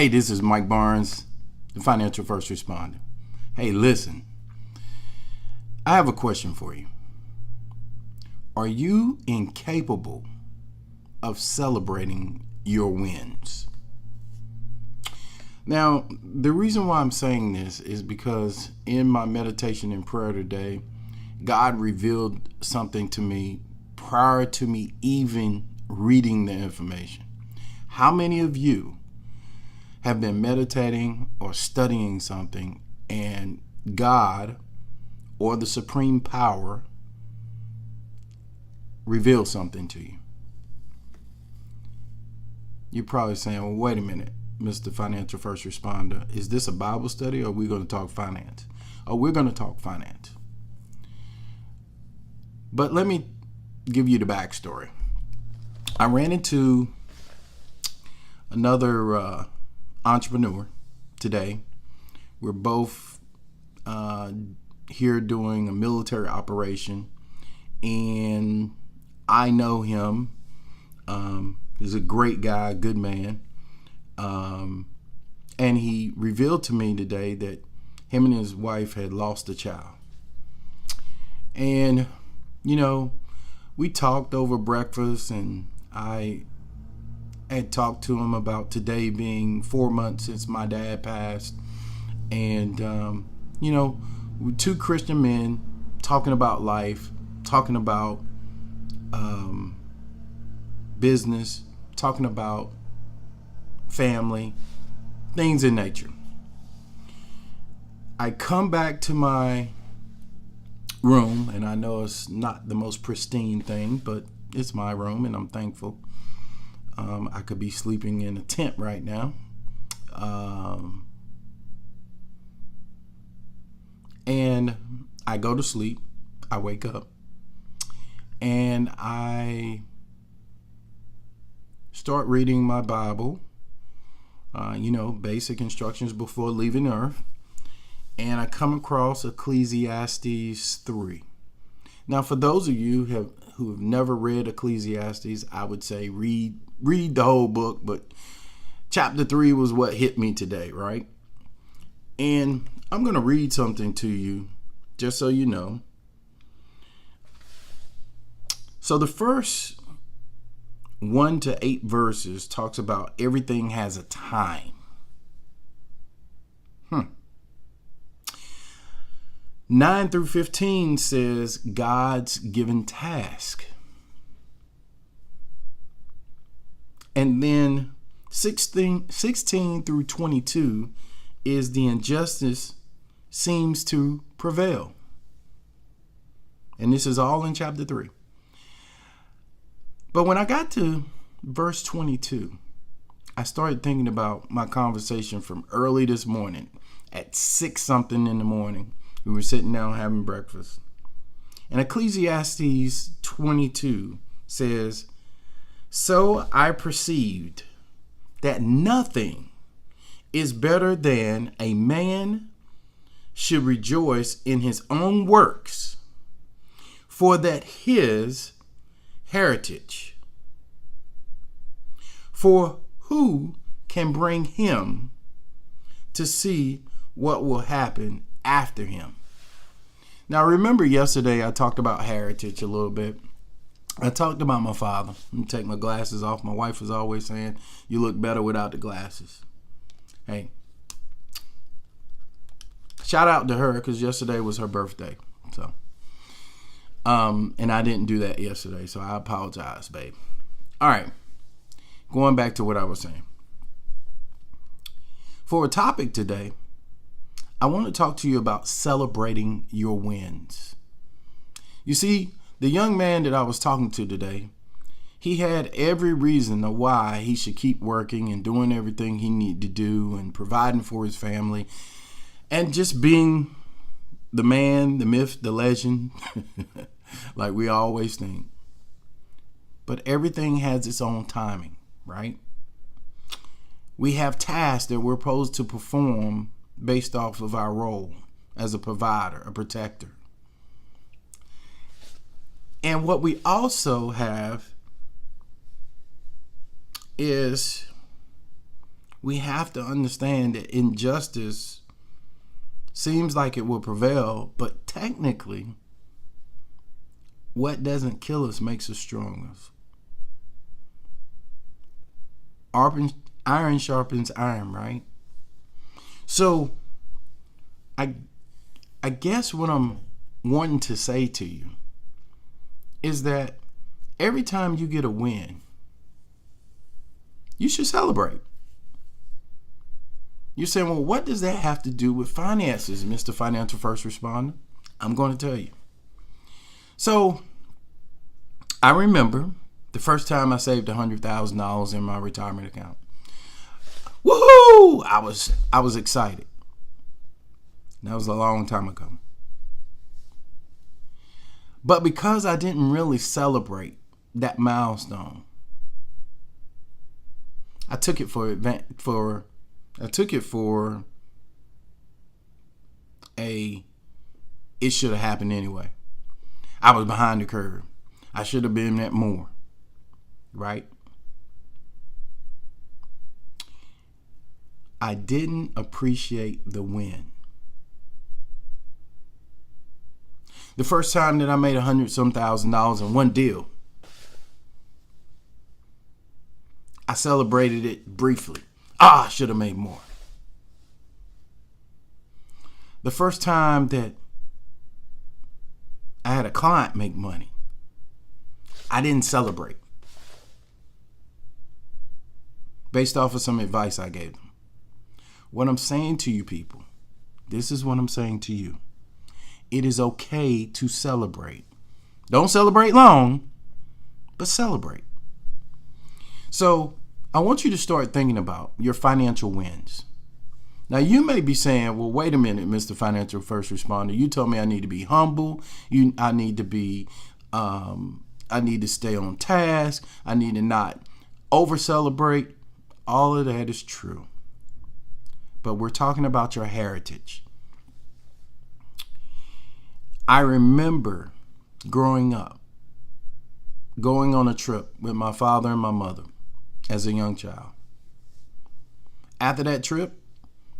Hey, this is Mike Barnes, the financial first responder. Hey, listen, I have a question for you. Are you incapable of celebrating your wins? Now, the reason why I'm saying this is because in my meditation and prayer today, God revealed something to me prior to me even reading the information. How many of you have been meditating or studying something and God or the supreme power revealed something to you? You're probably saying, well, wait a minute, Mr. Financial First Responder, is this a Bible study or are we going to talk finance? Oh, we're going to talk finance. But let me give you the backstory. I ran into another entrepreneur today. We're both here doing a military operation, and I know him. He's a great guy, good man. And he revealed to me today that him and his wife had lost a child. And, you know, we talked over breakfast, and I had talked to him about today being 4 months since my dad passed. And, you know, we're two Christian men talking about life, talking about business, talking about family, things in nature. I come back to my room, and I know it's not the most pristine thing, but it's my room, and I'm thankful. I could be sleeping in a tent right now. And I go to sleep. I wake up. And I start reading my Bible. Basic instructions before leaving Earth. And I come across Ecclesiastes 3. Now, for those of you who have never read Ecclesiastes, I would say read the whole book, but chapter 3 was what hit me today, right? And I'm going to read something to you just so you know. So the first 1 to 8 verses talks about everything has a time. 9 through 15 says God's given task. And then 16 through 22 is the injustice seems to prevail. And this is all in chapter 3. But when I got to verse 22, I started thinking about my conversation from early this morning at 6 something in the morning. We were sitting down having breakfast. And Ecclesiastes 22 says, "So I perceived that nothing is better than a man should rejoice in his own works, for that his heritage. For who can bring him to see what will happen after him?" Now, remember yesterday I talked about heritage a little bit. I talked about my father. Let me take my glasses off. My wife was always saying, "You look better without the glasses." Hey, shout out to her because yesterday was her birthday. So, and I didn't do that yesterday, so I apologize, babe. All right, going back to what I was saying. For a topic today, I want to talk to you about celebrating your wins. You see, the young man that I was talking to today, he had every reason of why he should keep working and doing everything he needed to do and providing for his family and just being the man, the myth, the legend, like we always think. But everything has its own timing, right? We have tasks that we're supposed to perform based off of our role as a provider, a protector. And what we also have is We have to understand that injustice seems like it will prevail, but technically, what doesn't kill us makes us stronger. Iron sharpens iron, right? So, I guess what I'm wanting to say to you is that every time you get a win, you should celebrate. You're saying, well, what does that have to do with finances, Mr. Financial First Responder? I'm going to tell you. So, I remember the first time I saved $100,000 in my retirement account. Woohoo! I was excited. That was a long time ago. But because I didn't really celebrate that milestone, I took it for it should have happened anyway. I was behind the curve. I should have been at more, right? I didn't appreciate the win. The first time that I made $100,000 in one deal, I celebrated it briefly. I should have made more. The first time that I had a client make money, I didn't celebrate based off of some advice I gave them. What I'm saying to you people, this is what I'm saying to you. It is okay to celebrate. Don't celebrate long, but celebrate. So I want you to start thinking about your financial wins. Now, you may be saying, well, wait a minute, Mr. Financial First Responder. You told me I need to be humble. I need to stay on task. I need to not over-celebrate. All of that is true. But we're talking about your heritage. I remember growing up, going on a trip with my father and my mother as a young child. After that trip,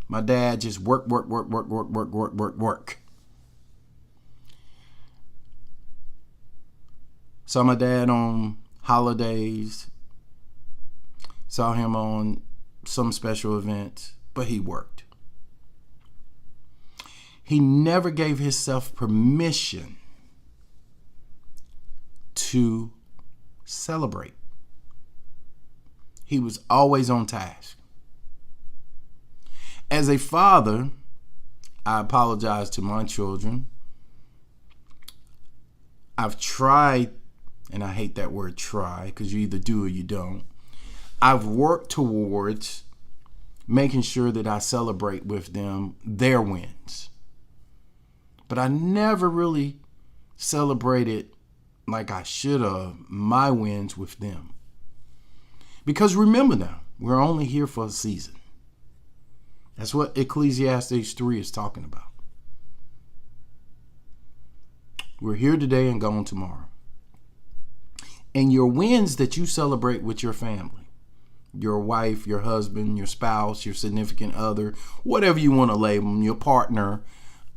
my dad just work. Saw my dad on holidays, saw him on some special events, but he worked. He never gave himself permission to celebrate. He was always on task. As a father, I apologize to my children. I've tried, and I hate that word try, because you either do or you don't. I've worked towards making sure that I celebrate with them their wins. But I never really celebrated like I should have my wins with them. Because remember now, we're only here for a season. That's what Ecclesiastes 3 is talking about. We're here today and gone tomorrow. And your wins that you celebrate with your family, your wife, your husband, your spouse, your significant other, whatever you want to label them, your partner,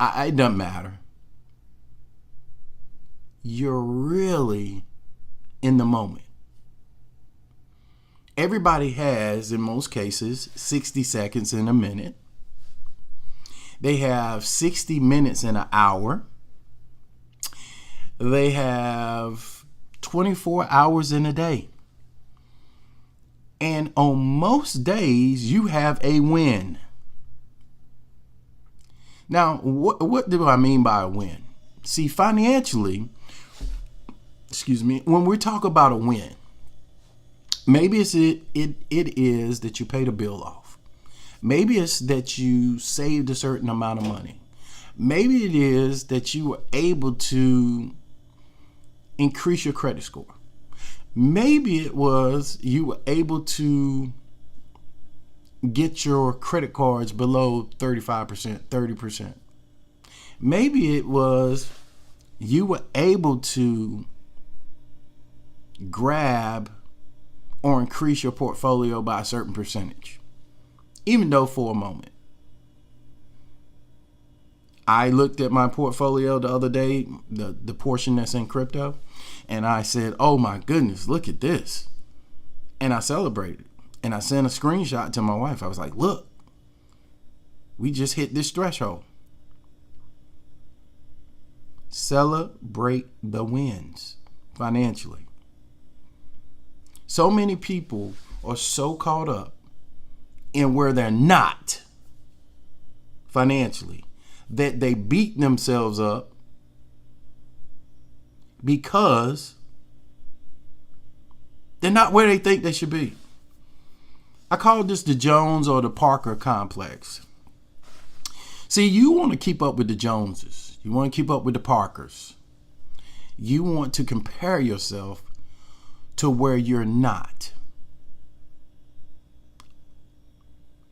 it doesn't matter. You're really in the moment. Everybody has, in most cases, 60 seconds in a minute. They have 60 minutes in an hour. They have 24 hours in a day. And on most days, you have a win. Now, what do I mean by a win? See, financially, when we talk about a win, maybe it is that you paid a bill off. Maybe it's that you saved a certain amount of money. Maybe it is that you were able to increase your credit score. Maybe it was you were able to get your credit cards below 35%, 30%. Maybe it was you were able to grab or increase your portfolio by a certain percentage. even though for a moment. I looked at my portfolio the other day, the portion that's in crypto, and I said, oh my goodness, look at this. And I celebrated. And I sent a screenshot to my wife. I was like, look, we just hit this threshold. Celebrate the wins financially. So many people are so caught up in where they're not financially that they beat themselves up because they're not where they think they should be. I call this the Jones or the Parker complex. See, you want to keep up with the Joneses. You want to keep up with the Parkers. You want to compare yourself to where you're not.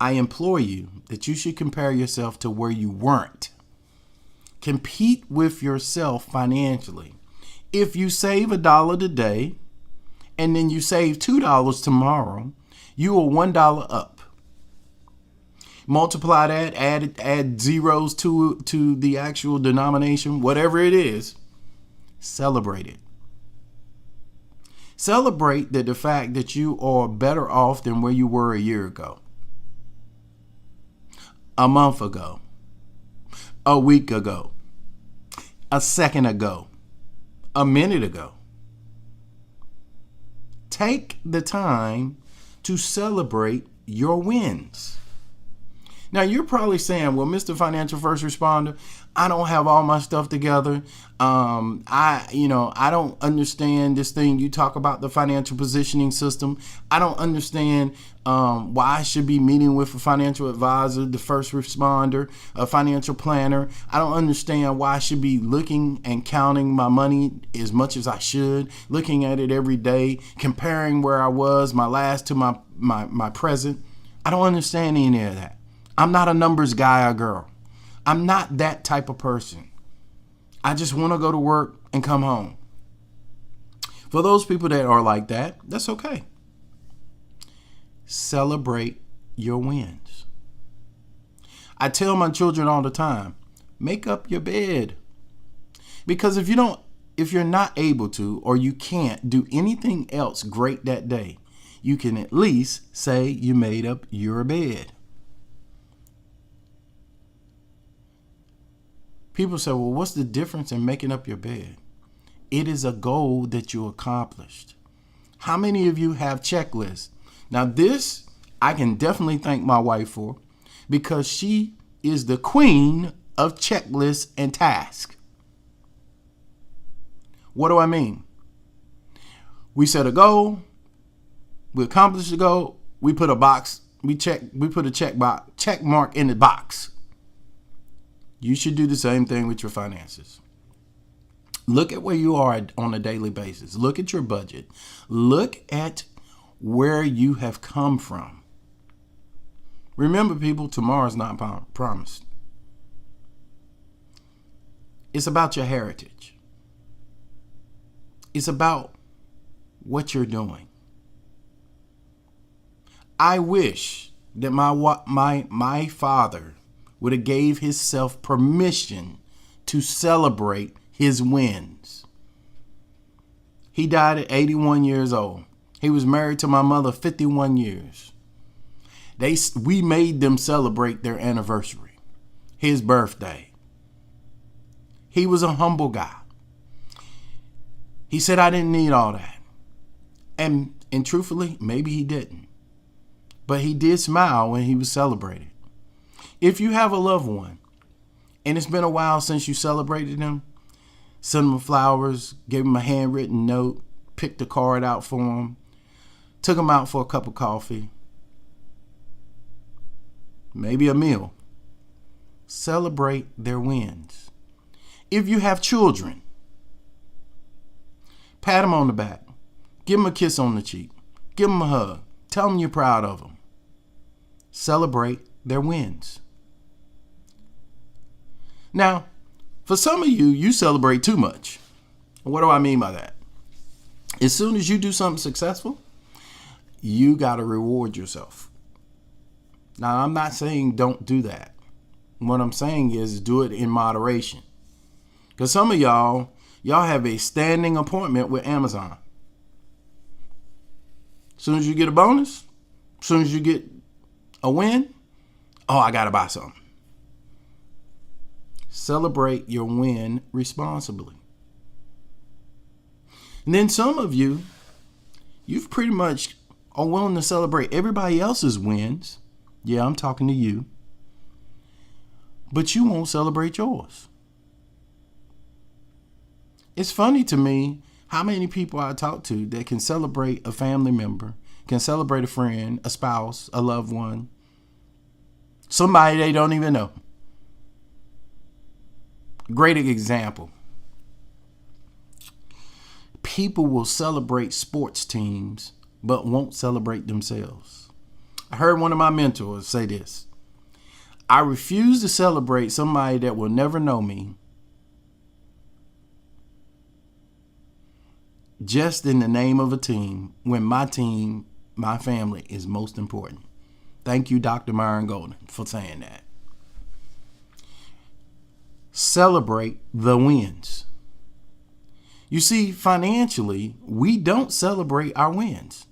I implore you that you should compare yourself to where you weren't. Compete with yourself financially. If you save $1 today and then you save $2 tomorrow, you are $1 up. Multiply that, add zeros to the actual denomination, whatever it is. Celebrate it. Celebrate the fact that you are better off than where you were a year ago, a month ago, a week ago, a second ago, a minute ago. Take the time to celebrate your wins. Now, you're probably saying, well, Mr. Financial First Responder, I don't have all my stuff together. I don't understand this thing. You talk about the financial positioning system. I don't understand why I should be meeting with a financial advisor, the first responder, a financial planner. I don't understand why I should be looking and counting my money as much as I should, looking at it every day, comparing where I was, my last to my present. I don't understand any of that. I'm not a numbers guy or girl. I'm not that type of person. I just want to go to work and come home. For those people that are like that, that's okay. Celebrate your wins. I tell my children all the time, make up your bed. Because if you're not able to, or you can't do anything else great that day, you can at least say you made up your bed. People say, well, what's the difference in making up your bed? It is a goal that you accomplished. How many of you have checklists? Now, this I can definitely thank my wife for, because she is the queen of checklists and tasks. What do I mean? We set a goal, we accomplish the goal, we put a box, we put a check mark in the box. You should do the same thing with your finances. Look at where you are on a daily basis. Look at your budget. Look at where you have come from. Remember, people, tomorrow's not promised. It's about your heritage. It's about what you're doing. I wish that my father would have gave himself permission to celebrate his wins. He died at 81 years old. He was married to my mother 51 years. We made them celebrate their anniversary, his birthday. He was a humble guy. He said, I didn't need all that. And truthfully, maybe he didn't. But he did smile when he was celebrated. If you have a loved one and it's been a while since you celebrated them, send them flowers, gave them a handwritten note, picked a card out for them, took them out for a cup of coffee, maybe a meal. Celebrate their wins. If you have children, pat them on the back, give them a kiss on the cheek, give them a hug, tell them you're proud of them. Celebrate their wins. Now, for some of you, you celebrate too much. What do I mean by that? As soon as you do something successful, you got to reward yourself. Now, I'm not saying don't do that. What I'm saying is do it in moderation. Because some of y'all have a standing appointment with Amazon. As soon as you get a bonus, as soon as you get a win, oh, I got to buy something. Celebrate your win responsibly. And then some of you've pretty much are willing to celebrate everybody else's wins. Yeah, I'm talking to you. But you won't celebrate yours. It's funny to me how many people I talk to that can celebrate a family member, can celebrate a friend, a spouse, a loved one, somebody they don't even know. Great example. People will celebrate sports teams, but won't celebrate themselves. I heard one of my mentors say this: I refuse to celebrate somebody that will never know me just in the name of a team, when my team, my family, is most important. Thank you, Dr. Myron Golden, for saying that. Celebrate the wins. You see, financially, we don't celebrate our wins.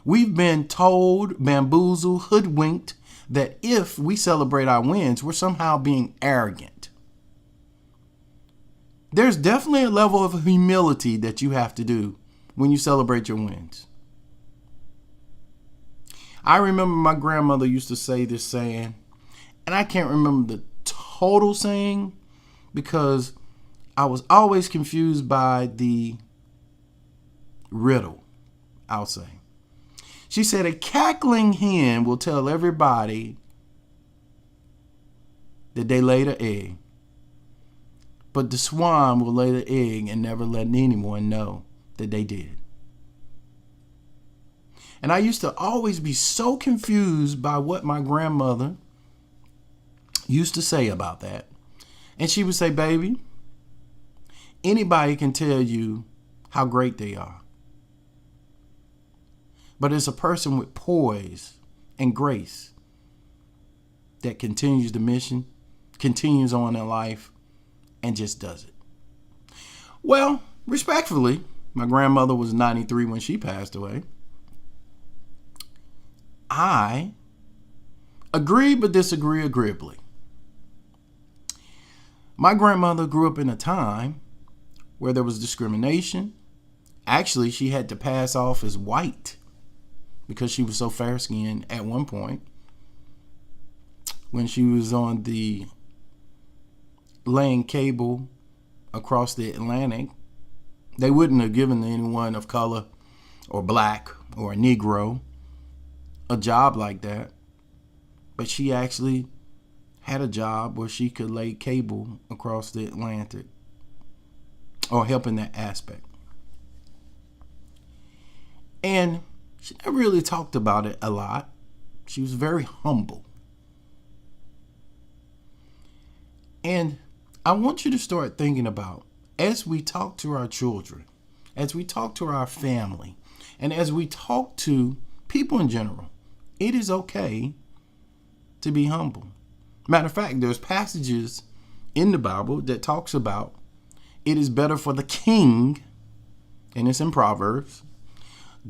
We've been told, bamboozled, hoodwinked that if we celebrate our wins, we're somehow being arrogant. There's definitely a level of humility that you have to do when you celebrate your wins. I remember my grandmother used to say this saying, and I can't remember the total saying because I was always confused by the riddle, I'll say. She said, a cackling hen will tell everybody that they laid an egg, but the swan will lay the egg and never let anyone know that they did. And I used to always be so confused by what my grandmother used to say about that. And she would say, baby, anybody can tell you how great they are. But it's a person with poise and grace that continues the mission, continues on in life, and just does it. Well, respectfully, my grandmother was 93 when she passed away. I agree but disagree agreeably. My grandmother grew up in a time where there was discrimination. Actually, she had to pass off as white because she was so fair-skinned at one point. When she was on the laying cable across the Atlantic, they wouldn't have given anyone of color or black or a Negro a job like that. But she actually had a job where she could lay cable across the Atlantic, or help in that aspect. And she never really talked about it a lot. She was very humble. And I want you to start thinking about, as we talk to our children, as we talk to our family, and as we talk to people in general, it is okay to be humble. Matter of fact, there's passages in the Bible that talks about it is better for the king, and it's in Proverbs.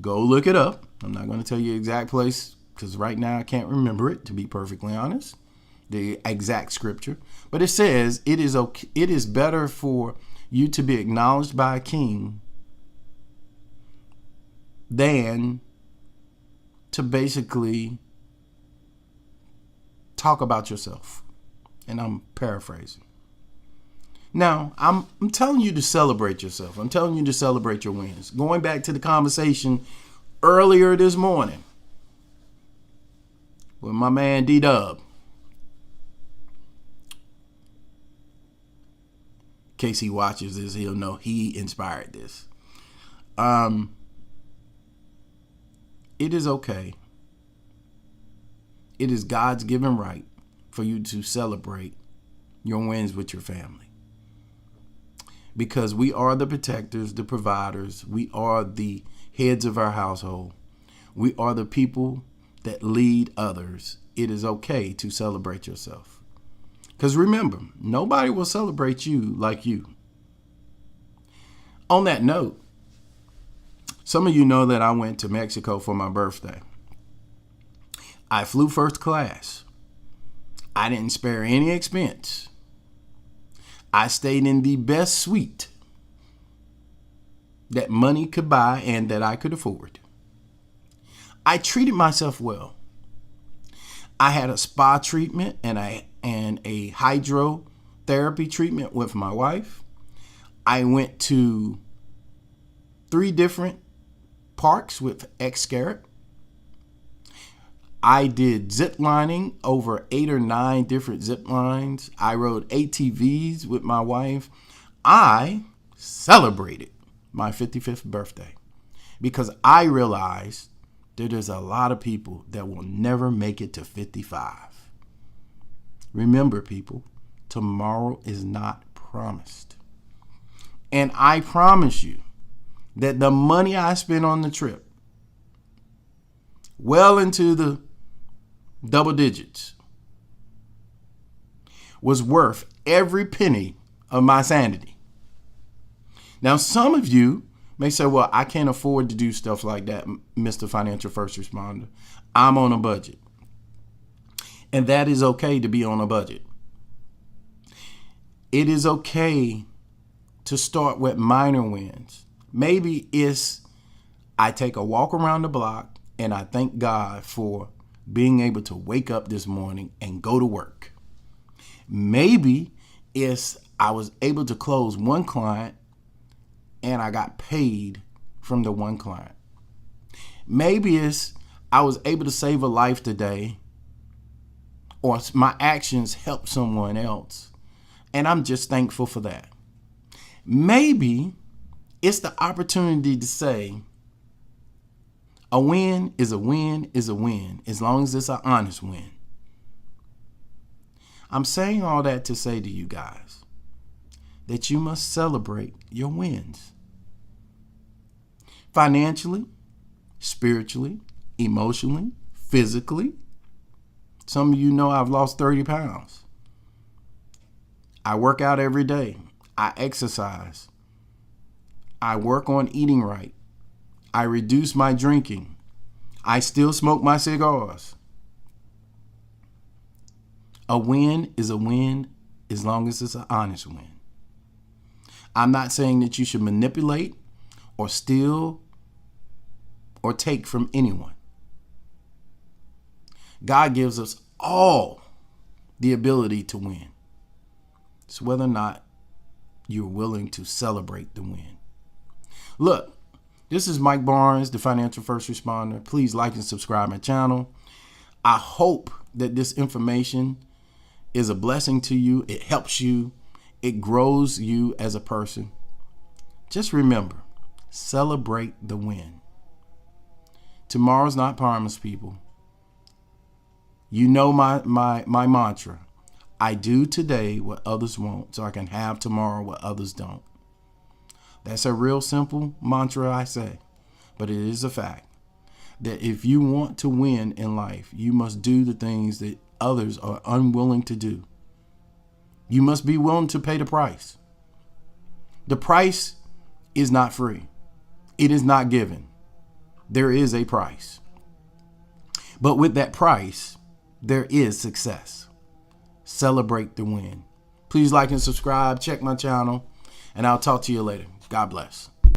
Go look it up. I'm not going to tell you the exact place because right now I can't remember it, to be perfectly honest, the exact scripture. But it says it is better for you to be acknowledged by a king than to basically talk about yourself. And I'm paraphrasing. Now, I'm telling you to celebrate yourself. I'm telling you to celebrate your wins. Going back to the conversation earlier this morning with my man D-Dub. In case he watches this, he'll know he inspired this. It is okay. It is God's given right for you to celebrate your wins with your family. Because we are the protectors, the providers. We are the heads of our household. We are the people that lead others it is okay to celebrate yourself. Because remember, nobody will celebrate you like you. On that note, some of you know that I went to Mexico for my birthday. I flew first class. I didn't spare any expense. I stayed in the best suite that money could buy and that I could afford. I treated myself well. I had a spa treatment and a hydrotherapy treatment with my wife. I went to 3 different parks with Xscarab. I did zip lining, over 8 or 9 different zip lines. I rode ATVs with my wife. I celebrated my 55th birthday because I realized that there's a lot of people that will never make it to 55. Remember, people, tomorrow is not promised. And I promise you that the money I spent on the trip, well into the double digits, was worth every penny of my sanity. Now, some of you may say, well, I can't afford to do stuff like that, Mr. Financial First Responder. I'm on a budget. And that is okay to be on a budget. It is okay to start with minor wins. Maybe it's I take a walk around the block and I thank God for being able to wake up this morning and go to work. Maybe it's I was able to close one client and I got paid from the one client. Maybe it's I was able to save a life today, or my actions helped someone else, and I'm just thankful for that. Maybe it's the opportunity to say a win is a win is a win, as long as it's an honest win. I'm saying all that to say to you guys that you must celebrate your wins. Financially, spiritually, emotionally, physically. Some of you know I've lost 30 pounds. I work out every day. I exercise. I work on eating right. I reduce my drinking. I still smoke my cigars. A win is a win as long as it's an honest win. I'm not saying that you should manipulate or steal or take from anyone. God gives us all the ability to win. It's whether or not you're willing to celebrate the win. Look, this is Mike Barnes, the Financial First Responder. Please like and subscribe my channel. I hope that this information is a blessing to you. It helps you. It grows you as a person. Just remember, celebrate the win. Tomorrow's not promised, people. You know my mantra. I do today what others won't, so I can have tomorrow what others don't. That's a real simple mantra I say, but it is a fact that if you want to win in life, you must do the things that others are unwilling to do. You must be willing to pay the price. The price is not free. It is not given. There is a price. But with that price, there is success. Celebrate the win. Please like and subscribe. Check my channel. And I'll talk to you later. God bless.